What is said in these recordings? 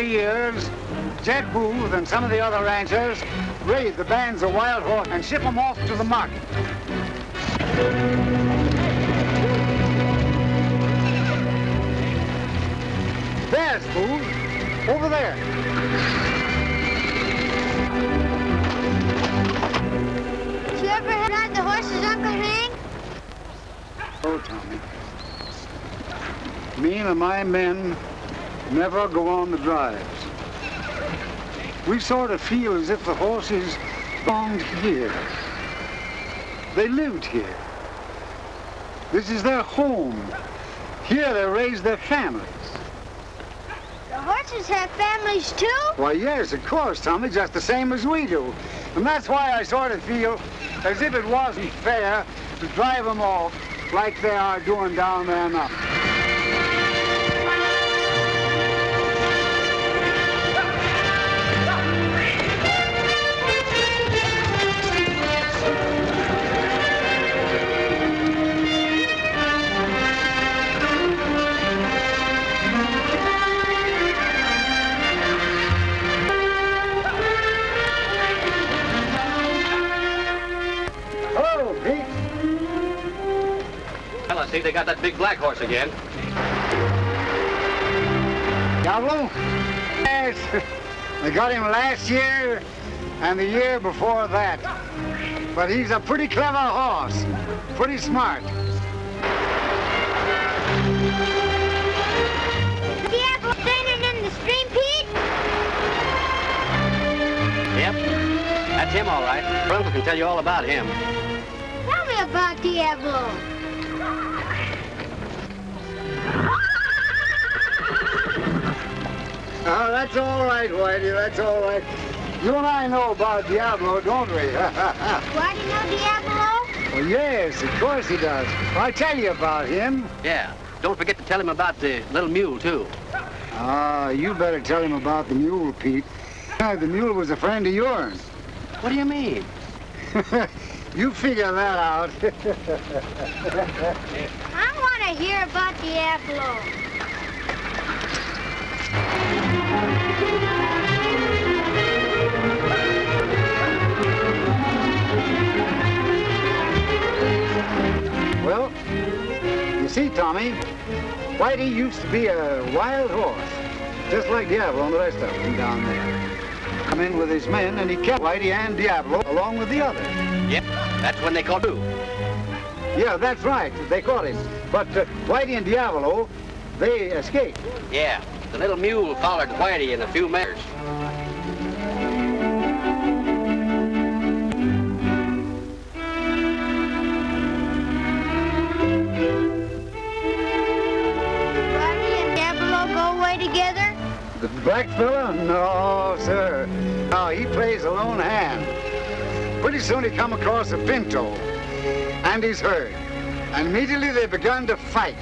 early years, Jed Booth and some of the other ranchers raid the bands of wild horse and ship them off to the market. There's Booth, over there. Did you ever ride the horses, Uncle Hank? Oh, Tommy. Me and my men never go on the drives. We sort of feel as if the horses belonged here. They lived here. This is their home. Here they raise their families. The horses have families too? Why, yes, of course, Tommy, just the same as we do. And that's why I sort of feel as if it wasn't fair to drive them off like they are doing down there now. See, they got that big black horse again. Diablo? Yes. They got him last year and the year before that. But he's a pretty clever horse. Pretty smart. Diablo standing in the stream, Pete? Yep. That's him, all right. Your uncle can tell you all about him. Tell me about Diablo. Oh, that's all right, Whitey, that's all right. You and I know about Diablo, don't we? Why do you know Diablo? Well, yes, of course he does. I'll tell you about him. Yeah. Don't forget to tell him about the little mule, too. Ah, you better tell him about the mule, Pete. The mule was a friend of yours. What do you mean? You figure that out. I want to hear about Diablo. Well, you see, Tommy, Whitey used to be a wild horse, just like Diablo and the rest of them down there. Come in with his men, and he kept Whitey and Diablo along with the others. Yep, that's when they caught you. Yeah, that's right. They caught him. But Whitey and Diablo, they escaped. Yeah, the little mule followed Whitey in a few meters. Together? The black fella? No, sir. No, he plays a lone hand. Pretty soon he come across a pinto and his herd. And immediately they begun to fight.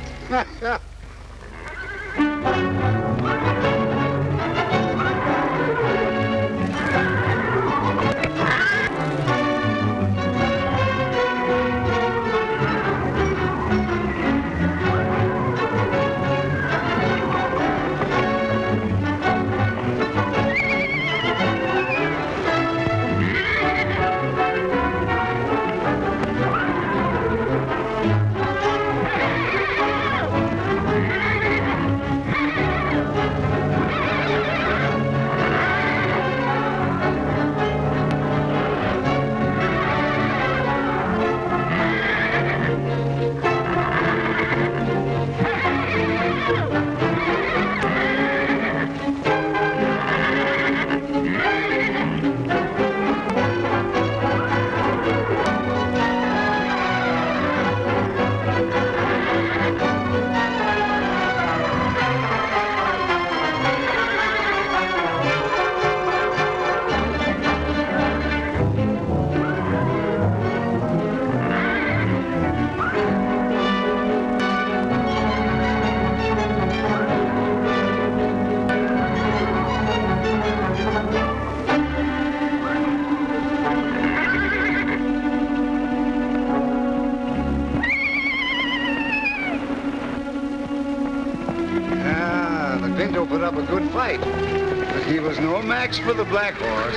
He was no match for the black horse.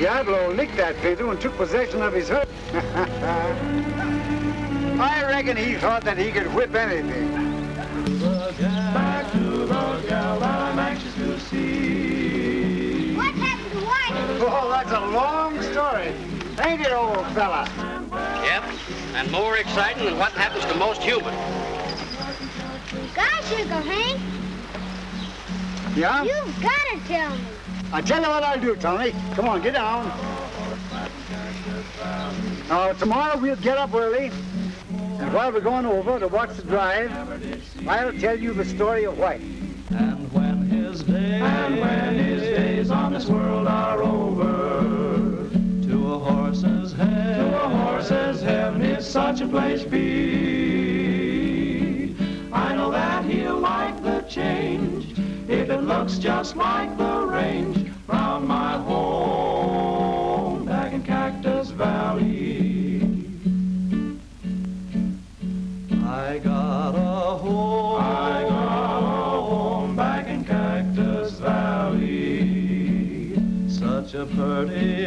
Diablo licked that fiddle and took possession of his herd. I reckon he thought that he could whip anything. Back to the gal that I'm anxious to see. What happened to Whitey? Oh, that's a long story. Ain't it, old fella? Yep, and more exciting than what happens to most humans. Gosh, Uncle Hank, Yeah? you've got to tell me. I'll tell you what I'll do, Tony. Come on, get down. Now, tomorrow we'll get up early. And while we're going over to watch the drive, I'll tell you the story of Whitey. And when his days on this world are over, to a horse's heaven is such a place be. I know that he'll like the change if it looks just like the range round my home back in Cactus Valley. I got a home back in Cactus Valley. Such a pretty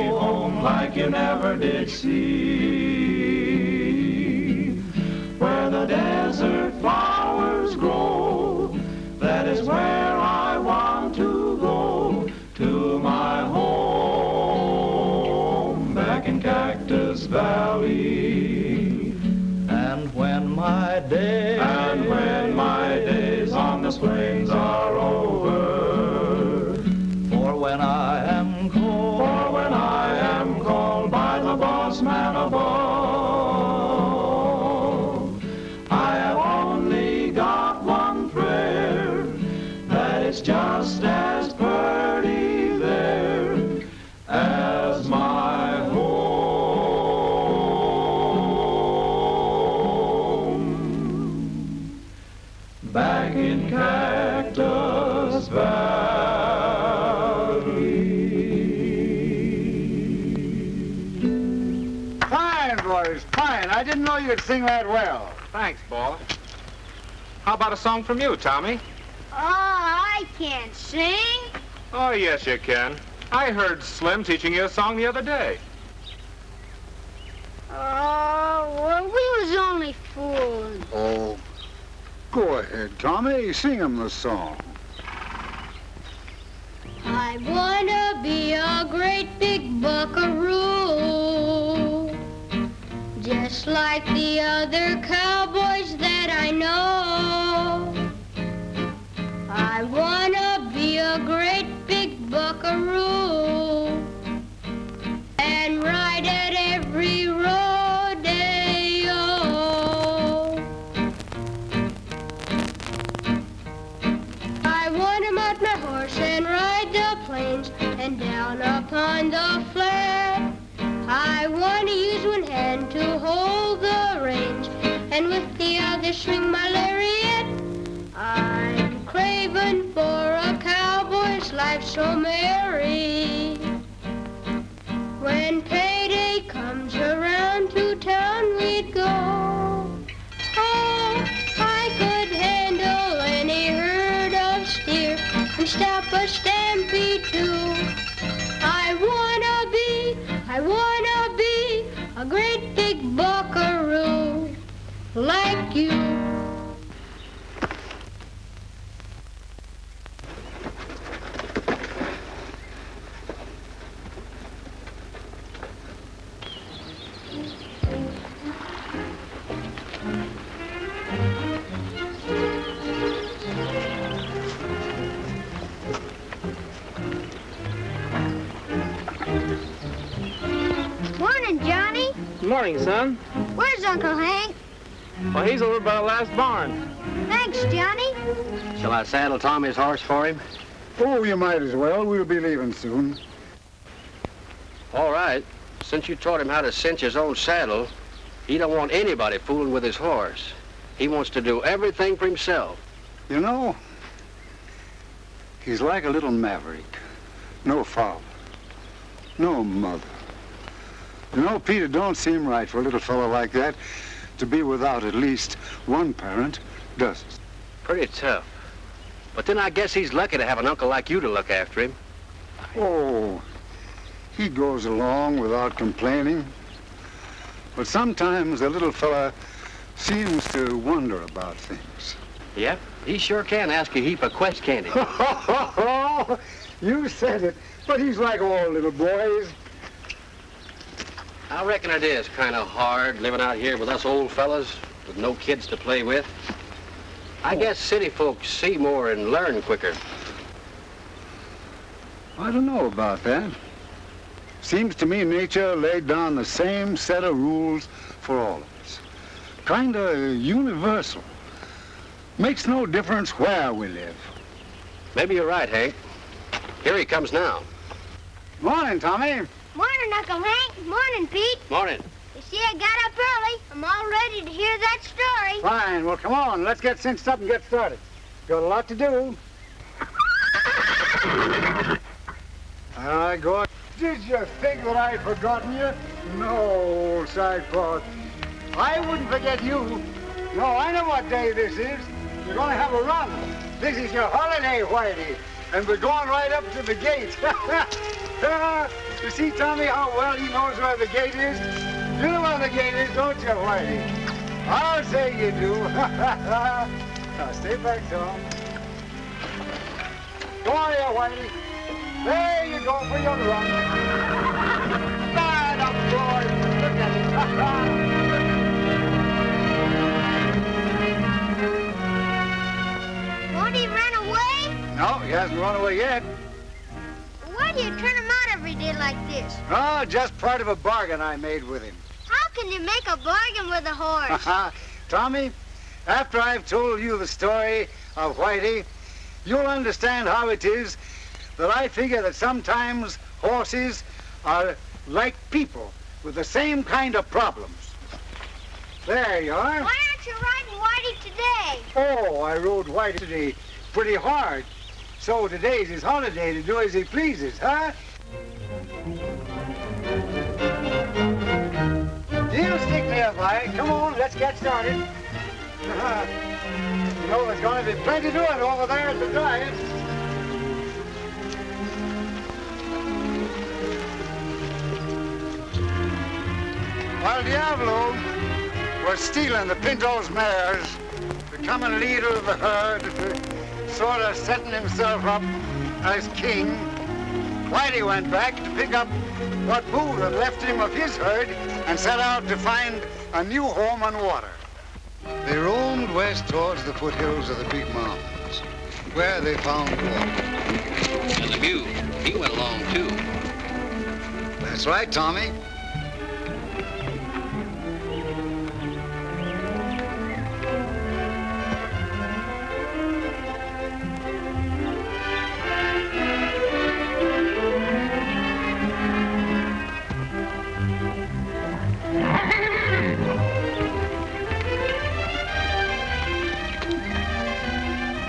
home like you never did see. Where the desert flowers grow, that is where I want to go, to my home back in Cactus Valley. And when my days on this plains are over, for when I am called by the boss man above, I have only got one prayer, that it's just as pretty there as my home back in Cactus Valley. Fine, boys, fine. I didn't know you'd sing that well. Thanks, boy. How about a song from you, Tommy? Oh, I can't sing. Oh, yes, you can. I heard Slim teaching you a song the other day. Oh, well, we was only fooling. Oh, go ahead, Tommy. Sing him the song. I wanna be a great big buckaroo, just like the other cowboys that I know. I wanna be a great big buckaroo and ride at every rodeo. I wanna mount my horse and ride the plains and down upon the flat. I wanna use one hand to hold the reins and with the other swing my lariat. I'm craving for a cowboy's life so merry. When payday comes around, to town we'd go. Oh, I could handle any herd of steer and stop a stampede too. I wanna be a great big buckaroo like you. Morning, Johnny. Good morning, son. Where's Uncle Hank? Well, he's over by the last barn. Thanks, Johnny. Shall I saddle Tommy's horse for him? Oh, you might as well. We'll be leaving soon. All right. Since you taught him how to cinch his own saddle, he don't want anybody fooling with his horse. He wants to do everything for himself. You know, he's like a little maverick. No father. No mother. You know, Peter, it don't seem right for a little fellow like that to be without at least one parent, does it? Pretty tough. But then I guess he's lucky to have an uncle like you to look after him. Oh, he goes along without complaining. But sometimes the little fella seems to wonder about things. Yep, he sure can ask a heap of questions, can't he? You said it, but he's like all little boys. I reckon it is kind of hard living out here with us old fellas with no kids to play with. I guess city folks see more and learn quicker. I don't know about that. Seems to me nature laid down the same set of rules for all of us. Kind of universal. Makes no difference where we live. Maybe you're right, Hank. Here he comes now. Morning, Tommy. Morning, Uncle Hank. Morning, Pete. Morning. You see, I got up early. I'm all ready to hear that story. Fine. Well, come on. Let's get cinched up and get started. Got a lot to do. Go. Did you think that I'd forgotten you? No, old sidepod. I wouldn't forget you. No, I know what day this is. You're going to have a run. This is your holiday, Whitey. And we're going right up to the gate. You see, Tommy, how well he knows where the gate is? You know where the gate is, don't you, Whitey? I'll say you do. Now, stay back, Tom. Go on here, Whitey. There you go for your run. Bad up, boy. Look at it. Won't he run away? No, he hasn't run away yet. Why do you turn him out every day like this? Oh, just part of a bargain I made with him. How can you make a bargain with a horse? Tommy, after I've told you the story of Whitey, you'll understand how it is that I figure that sometimes horses are like people with the same kind of problems. There you are. Why aren't you riding Whitey today? Oh, I rode Whitey today pretty hard. So today's his holiday to do as he pleases, huh? You stick there, Whitey. Come on, let's get started. You know, there's going to be plenty doing over there at the drive. While Diablo was stealing the Pinto's mares, becoming leader of the herd, sort of setting himself up as king, Whitey went back to pick up what Boo had left him of his herd and set out to find a new home on water. They roamed west towards the foothills of the big mountains, where they found water. And the mule, he went along too. That's right, Tommy.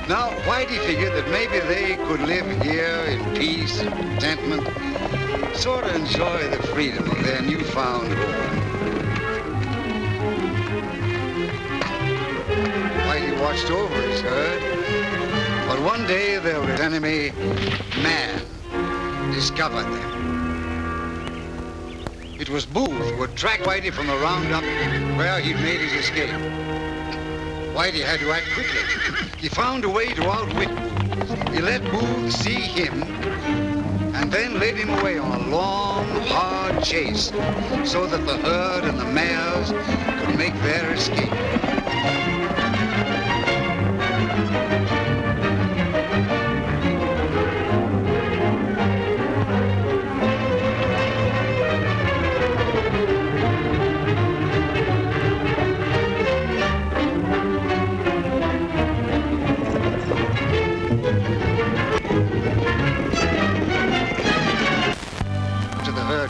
Now, Whitey figured that maybe they could live here in peace and contentment, sort of enjoy the freedom of their newfound home. Whitey watched over his herd, but one day their enemy, man, discovered them. It was Booth who had tracked Whitey from the roundup where he'd made his escape. Whitey had to act quickly. He found a way to outwit Booth. He let Booth see him and then led him away on a long, hard chase so that the herd and the mares could make their escape.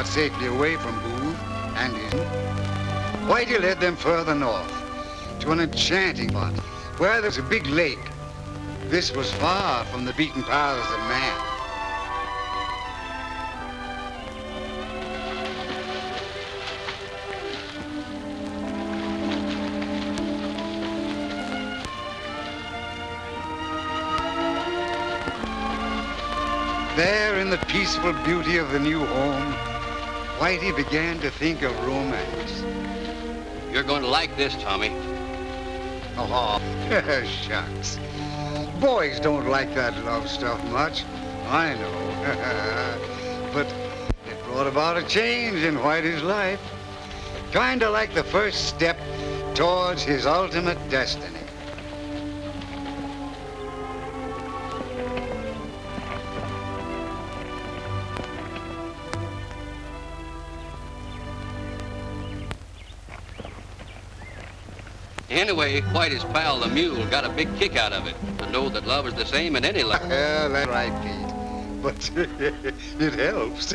Safely away from Booth and his. Whitey led them further north to an enchanting spot where there's a big lake. This was far from the beaten paths of man. There in the peaceful beauty of the new home, Whitey began to think of romance. You're going to like this, Tommy. Oh, shucks. Boys don't like that love stuff much. I know. But it brought about a change in Whitey's life. Kinda like the first step towards his ultimate destiny. Anyway, Whitey's pal, the mule, got a big kick out of it, to know that love is the same in any life. Yeah, that's right, Pete. But it helps.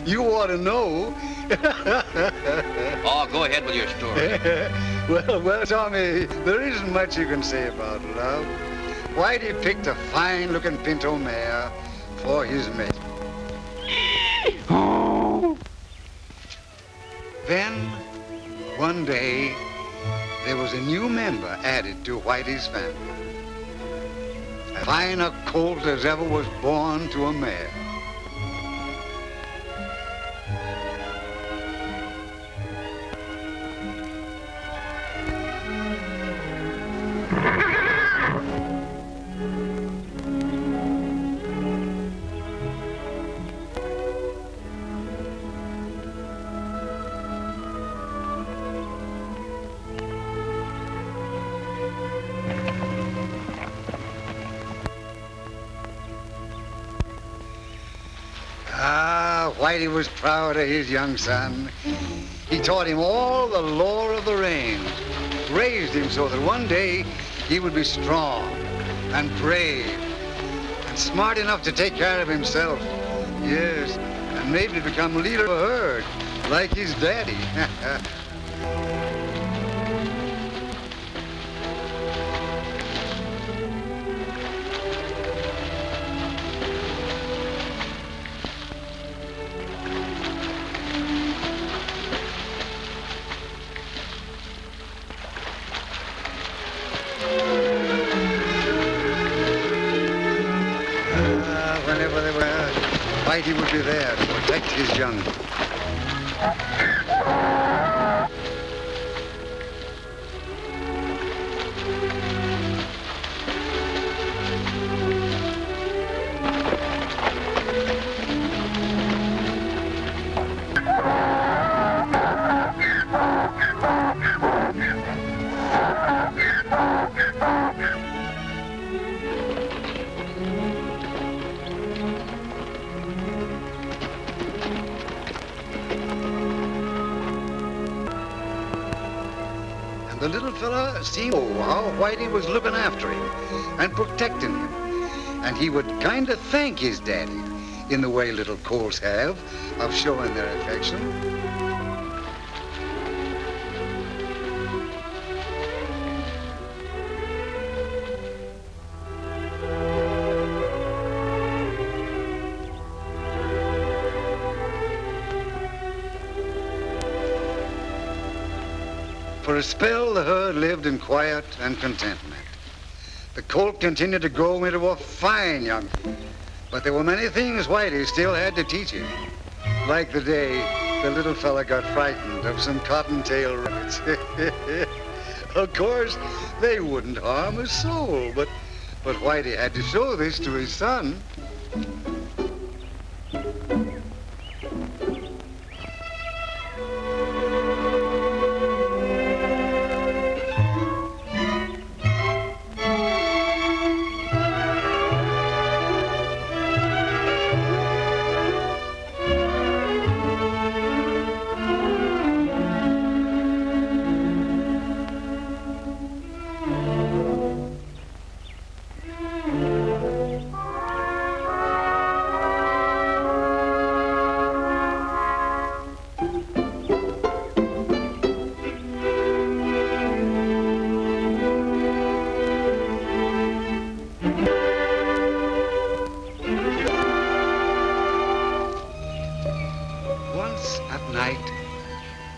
You ought to know. Oh, go ahead with your story. Well, Tommy, there isn't much you can say about love. Whitey picked a fine-looking pinto mare for his mate. Then, one day, there was a new member added to Whitey's family. As fine a colt as ever was born to a mare. Whitey was proud of his young son. He taught him all the lore of the range, raised him so that one day he would be strong and brave and smart enough to take care of himself. Yes, and maybe become leader of a herd like his daddy. Whenever they were, Whitey would be there to protect his young. The little fella seemed how Whitey was looking after him and protecting him. And he would kind of thank his daddy in the way little colts have of showing their affection. For a spell, the herd lived in quiet and contentment. The colt continued to grow into a fine young, but there were many things Whitey still had to teach him, like the day the little fella got frightened of some cottontail rabbits. Of course, they wouldn't harm a soul, but Whitey had to show this to his son.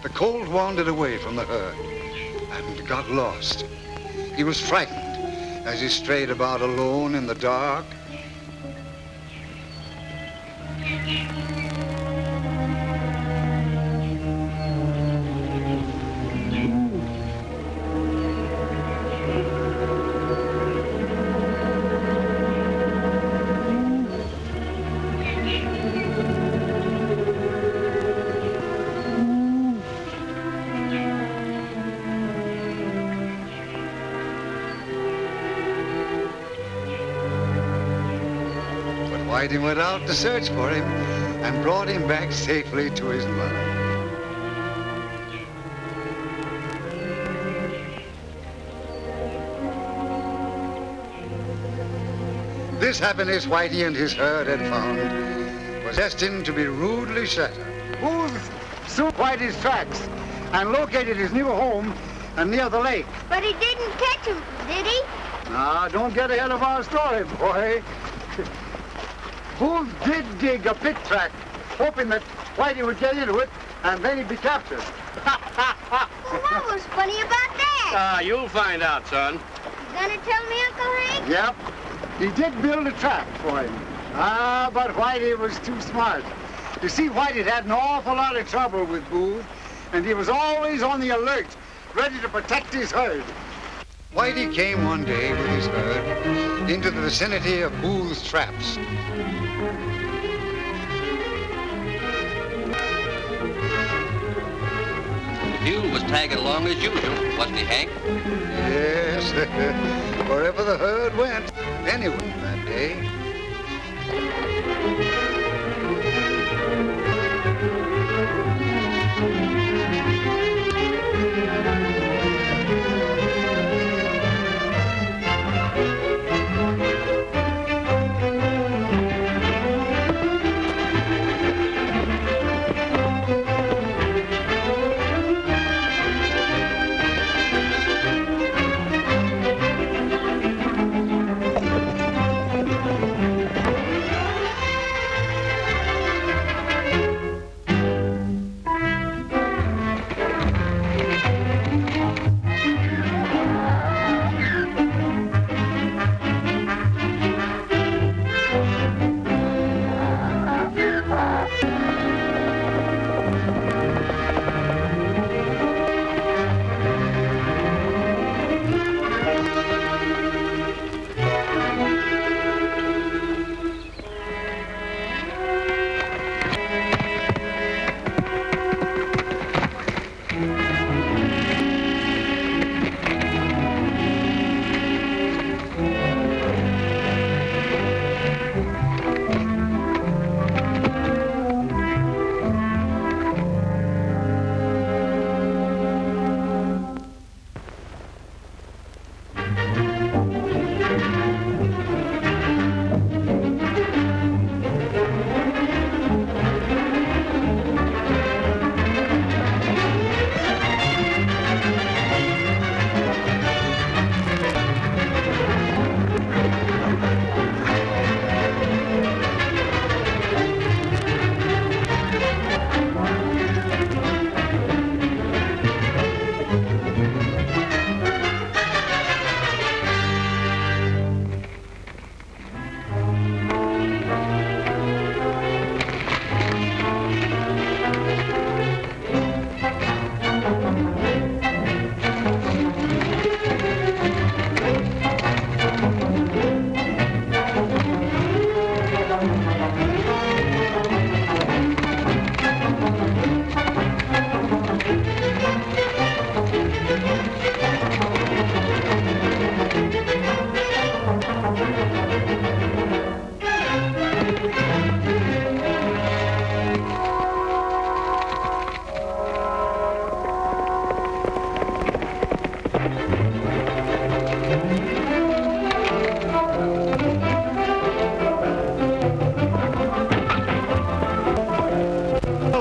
The colt wandered away from the herd and got lost. He was frightened as he strayed about alone in the dark. Whitey went out to search for him and brought him back safely to his mother. This happiness Whitey and his herd had found was destined to be rudely shattered. Booth soon Whitey's tracks and located his new home near the lake. But he didn't catch him, did he? Now, don't get ahead of our story, boy. Booth did dig a pit track, hoping that Whitey would get into it, and then he'd be captured. Well, what was funny about that? You'll find out, son. You gonna tell me, Uncle Hank? Yep. He did build a track for him. But Whitey was too smart. You see, Whitey had an awful lot of trouble with Booth, and he was always on the alert, ready to protect his herd. Whitey came one day with his herd into the vicinity of Booth's traps. The mule was tagging along as usual, wasn't he, Hank? Yes, wherever the herd went, anyway that day.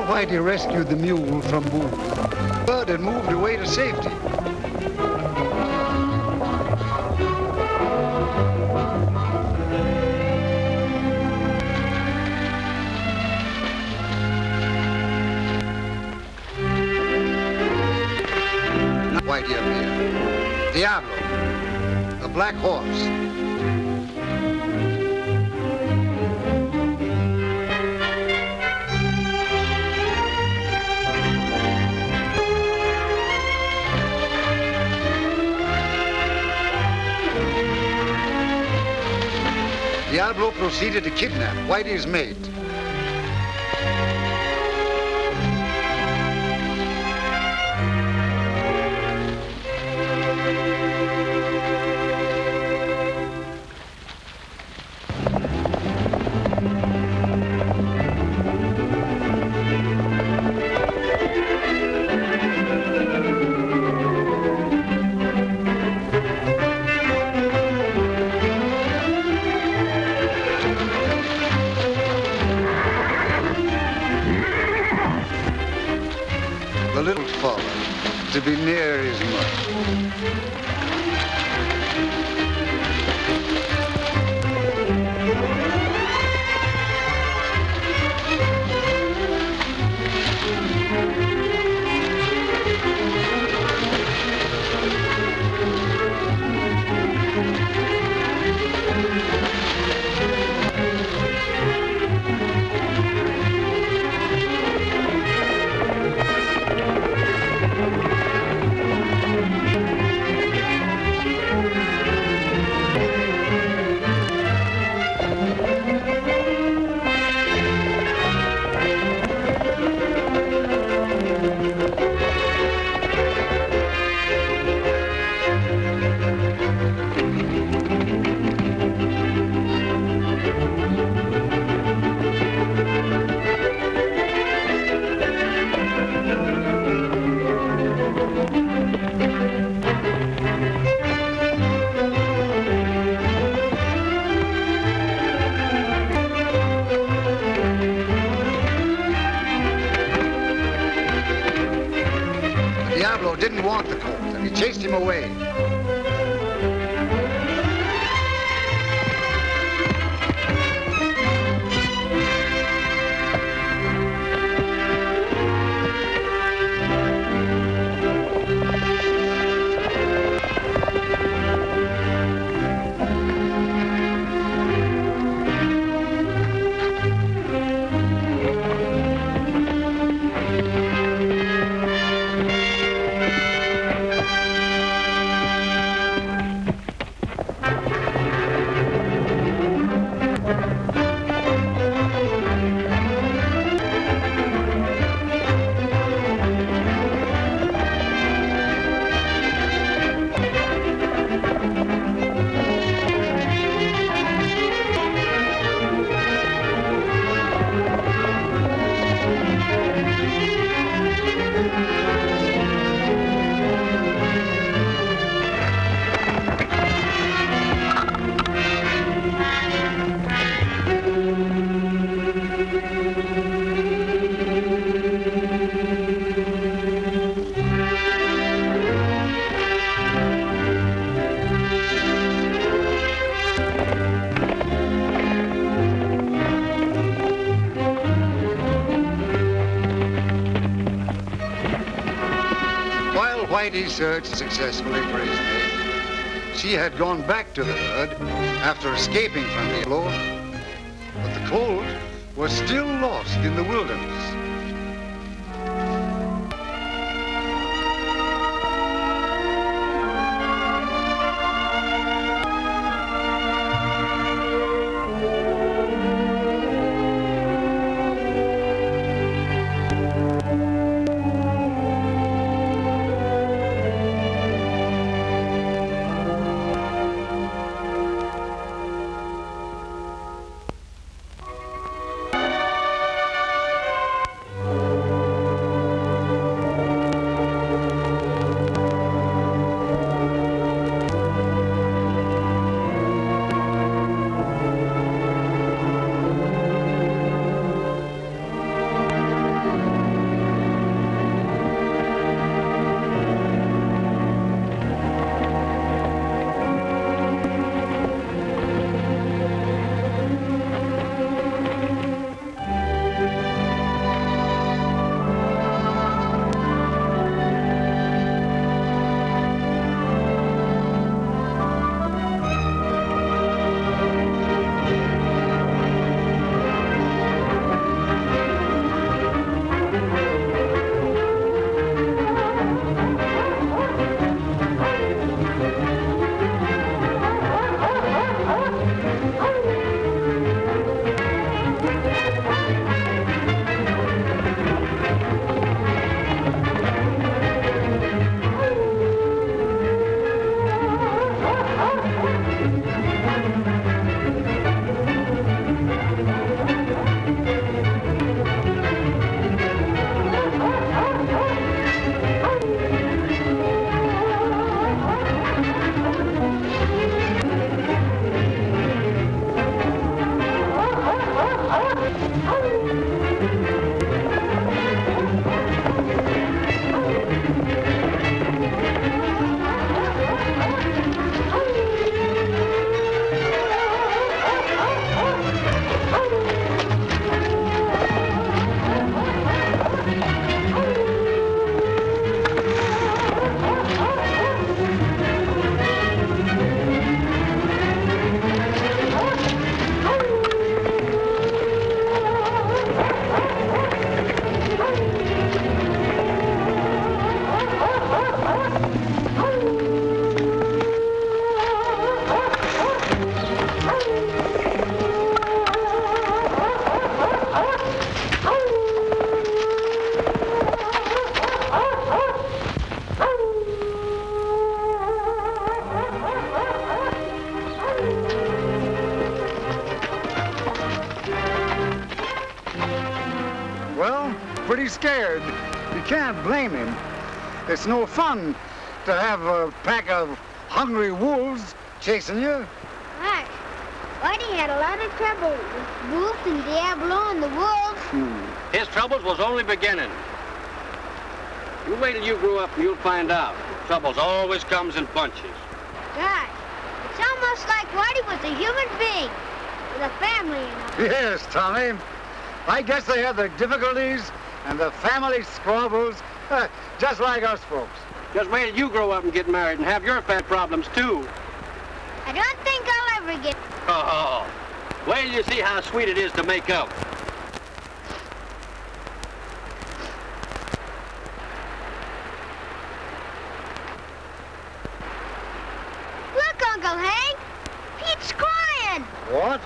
Whitey rescued the mule from Booth. Bud had moved away to safety. Whitey appeared. Diablo, the black horse. Diablo proceeded to kidnap Whitey's mate. The little father to be near his mother. Diablo didn't want the colt, and he chased him away. Whitey searched successfully for his mate. She had gone back to the herd after escaping from the law, but the colt was still lost in the wilderness. Well, pretty scared. You can't blame him. It's no fun to have a pack of hungry wolves chasing you. Gosh, Whitey had a lot of trouble with Wolf and Diablo and the wolves. His troubles was only beginning. You wait till you grow up and you'll find out. Troubles always comes in bunches. Gosh, it's almost like Whitey was a human being with a family, you know. Yes, Tommy. I guess they had their difficulties and the family squabbles, just like us folks. Just wait till you grow up and get married and have your fat problems, too. I don't think I'll ever get... Oh, wait till you see how sweet it is to make up. Look, Uncle Hank! Pete's crying! What?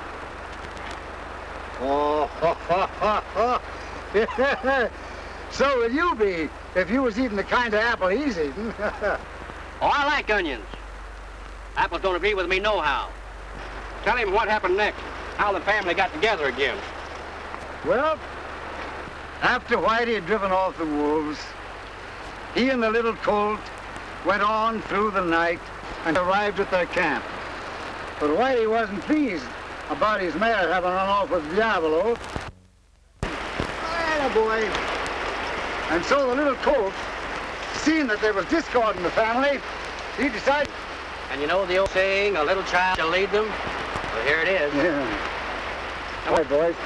Oh, so would you be if you was eating the kind of apple he's eating. Oh, I like onions. Apples don't agree with me nohow. Tell him what happened next, how the family got together again. Well, after Whitey had driven off the wolves, he and the little colt went on through the night and arrived at their camp. But Whitey wasn't pleased about his mare having run off with Diablo. Oh, boy. And so the little colt, seeing that there was discord in the family, he decided... And you know the old saying, a little child shall lead them? Well, here it is. Yeah. All right, boys.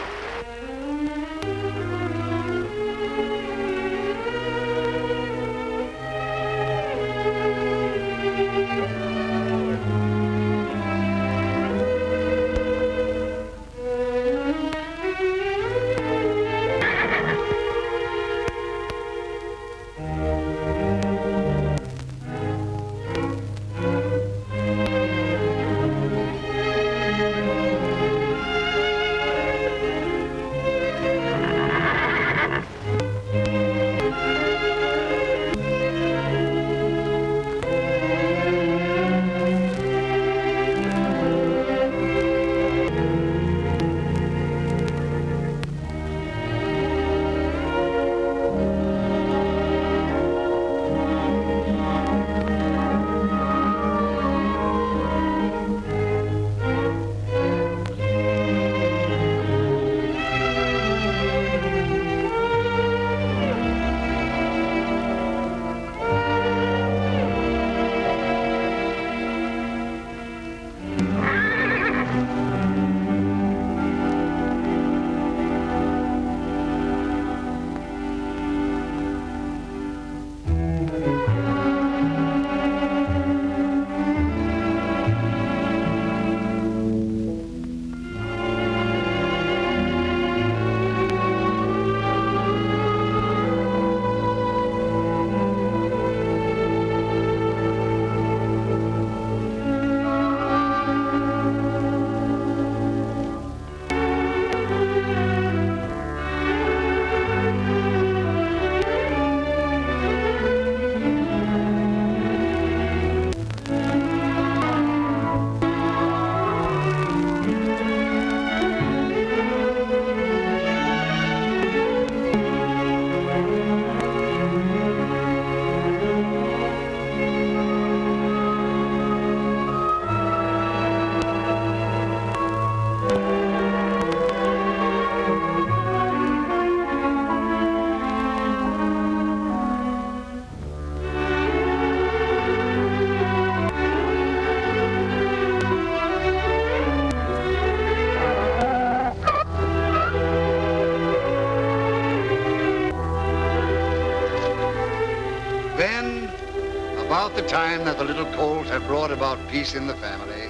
About the time that the little colt had brought about peace in the family,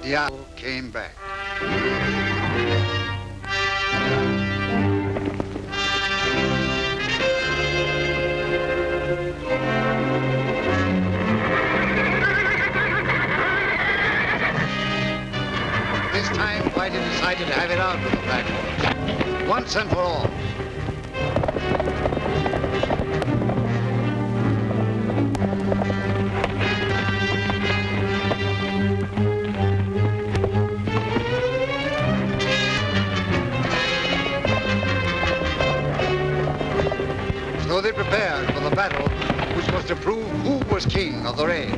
Diablo came back. This time, Whitey decided to have it out with the black horse, once and for all. So they prepared for the battle, which was to prove who was king of the range.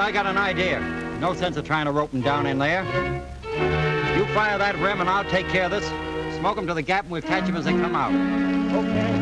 I got an idea. No sense of trying to rope them down in there. You fire that rim and I'll take care of this. Smoke them to the gap and we'll catch them as they come out. Okay.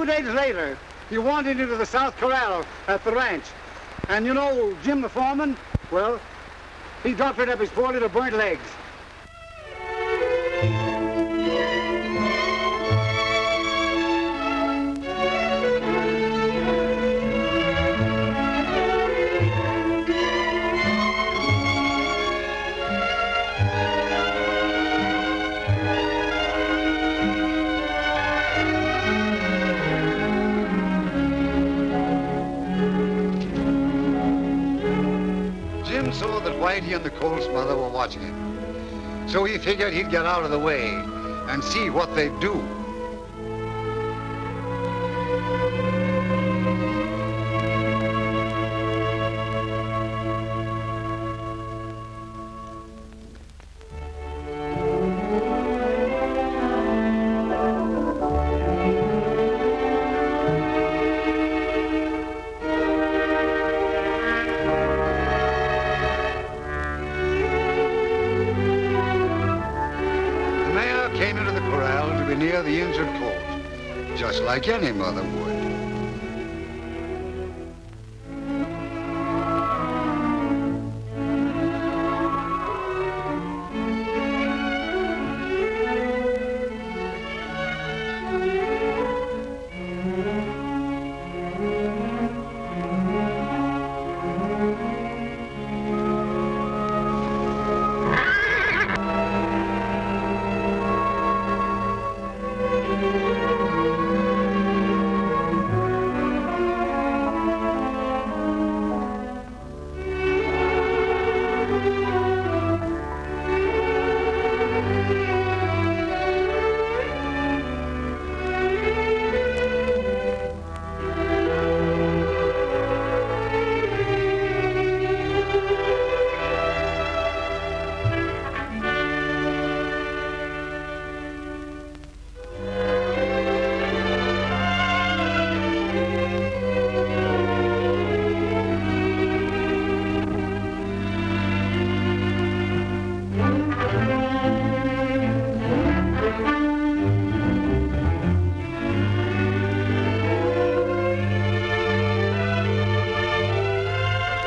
days later, he wandered into the South Corral at the ranch. And you know Jim the foreman? Well, he doctored up his poor little burnt legs. Jim saw that Whitey and the colt's mother were watching him. So he figured he'd get out of the way and see what they'd do. Near the injured colt, just like any mother would.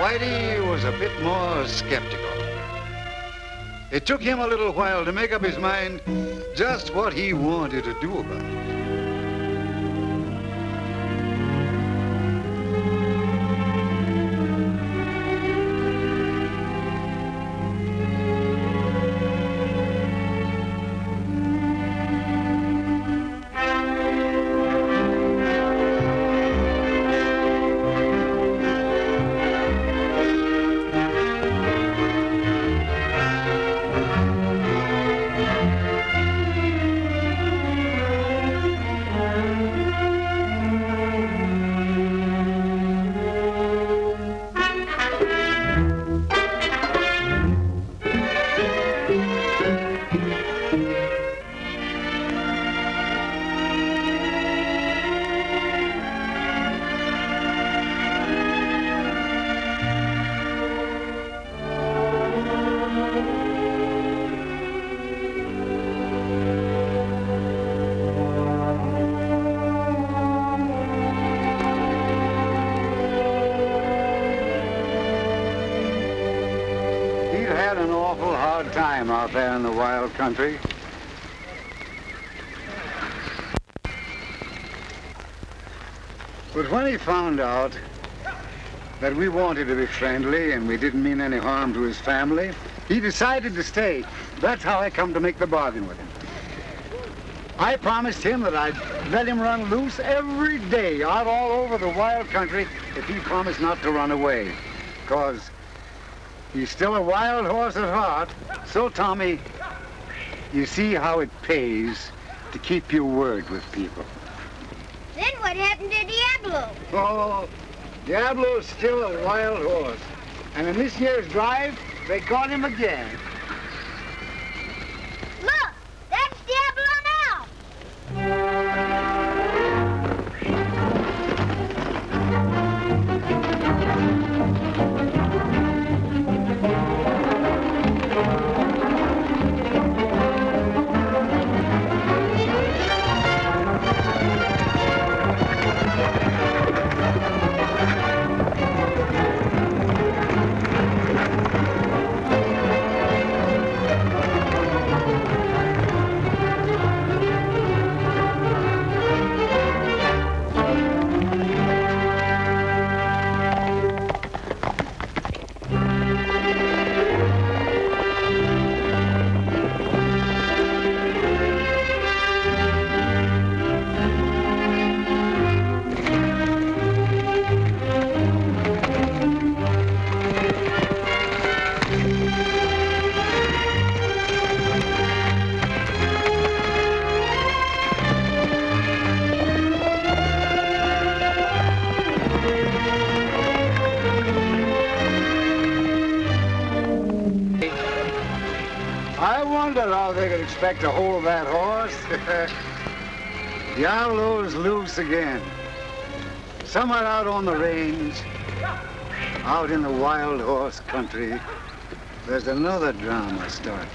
Whitey was a bit more skeptical. It took him a little while to make up his mind just what he wanted to do about it. Time out there in the wild country. But when he found out that we wanted to be friendly and we didn't mean any harm to his family, he decided to stay. That's how I come to make the bargain with him. I promised him that I'd let him run loose every day out all over the wild country if he promised not to run away. Because he's still a wild horse at heart. So, Tommy, you see how it pays to keep your word with people. Then what happened to Diablo? Oh, Diablo's still a wild horse. And in this year's drive, they caught him again. Look, that's Diablo now. how they could expect to hold that horse. The outlaws loose again. Somewhere out on the range, out in the wild horse country, there's another drama starting.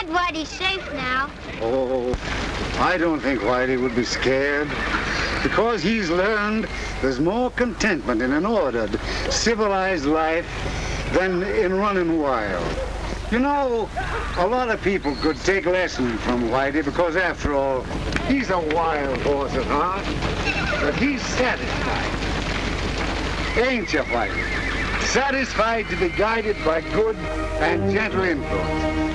Whitey's safe now. Oh, I don't think Whitey would be scared, because he's learned there's more contentment in an ordered, civilized life than in running wild. You know, a lot of people could take lessons from Whitey because, after all, he's a wild horse at heart, but he's satisfied. Ain't you, Whitey? Satisfied to be guided by good and gentle influence.